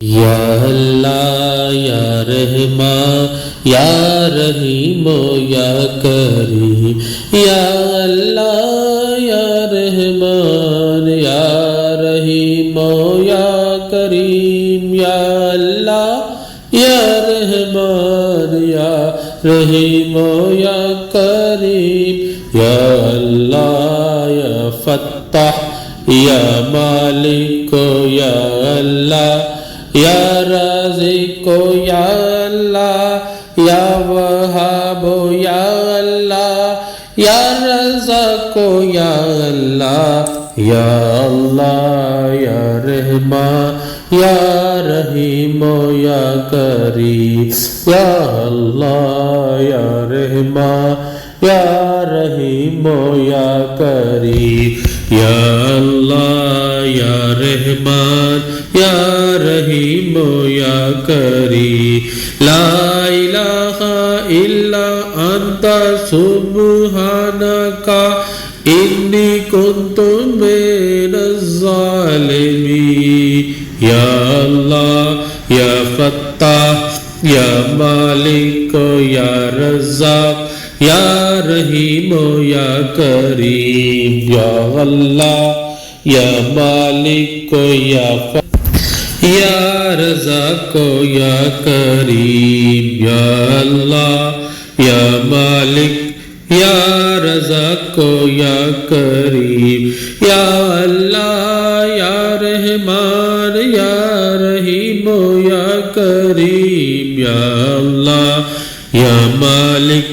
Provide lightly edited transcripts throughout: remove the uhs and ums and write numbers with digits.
یا اللہ یا رحمان یا رحیم یا کریم یا اللہ یا رحمان یا رحیم یا کریم یا اللہ یا رحمان یا رحیم یا کریم یا اللہ یا فتح یا مالک یا اللہ یا رازق یا اللہ یا وہاب یا اللہ یا رزاق یا اللہ یا اللہ یا رحمان یا رحیم یا کریم یا اللہ یا رحمان یا رحیم یا کریم یا اللہ یا رحمان یا رحیم یا کریم لا الہ الا انت سبحانک انی کنت من الظالمین یا اللہ یا فتاح یا مالک یا رزاق یا رحیم یا کریم یا اللہ یا مالک یا یا رزاق یا کریم یا اللہ یا مالک یا رزاق یا کریم یا اللہ یا رحمان یا رحیم یا کریم یا اللہ یا مالک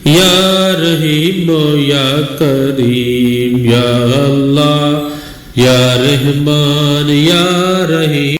یا رحیم یا کریم یا اللہ یا رحمان یا رحیم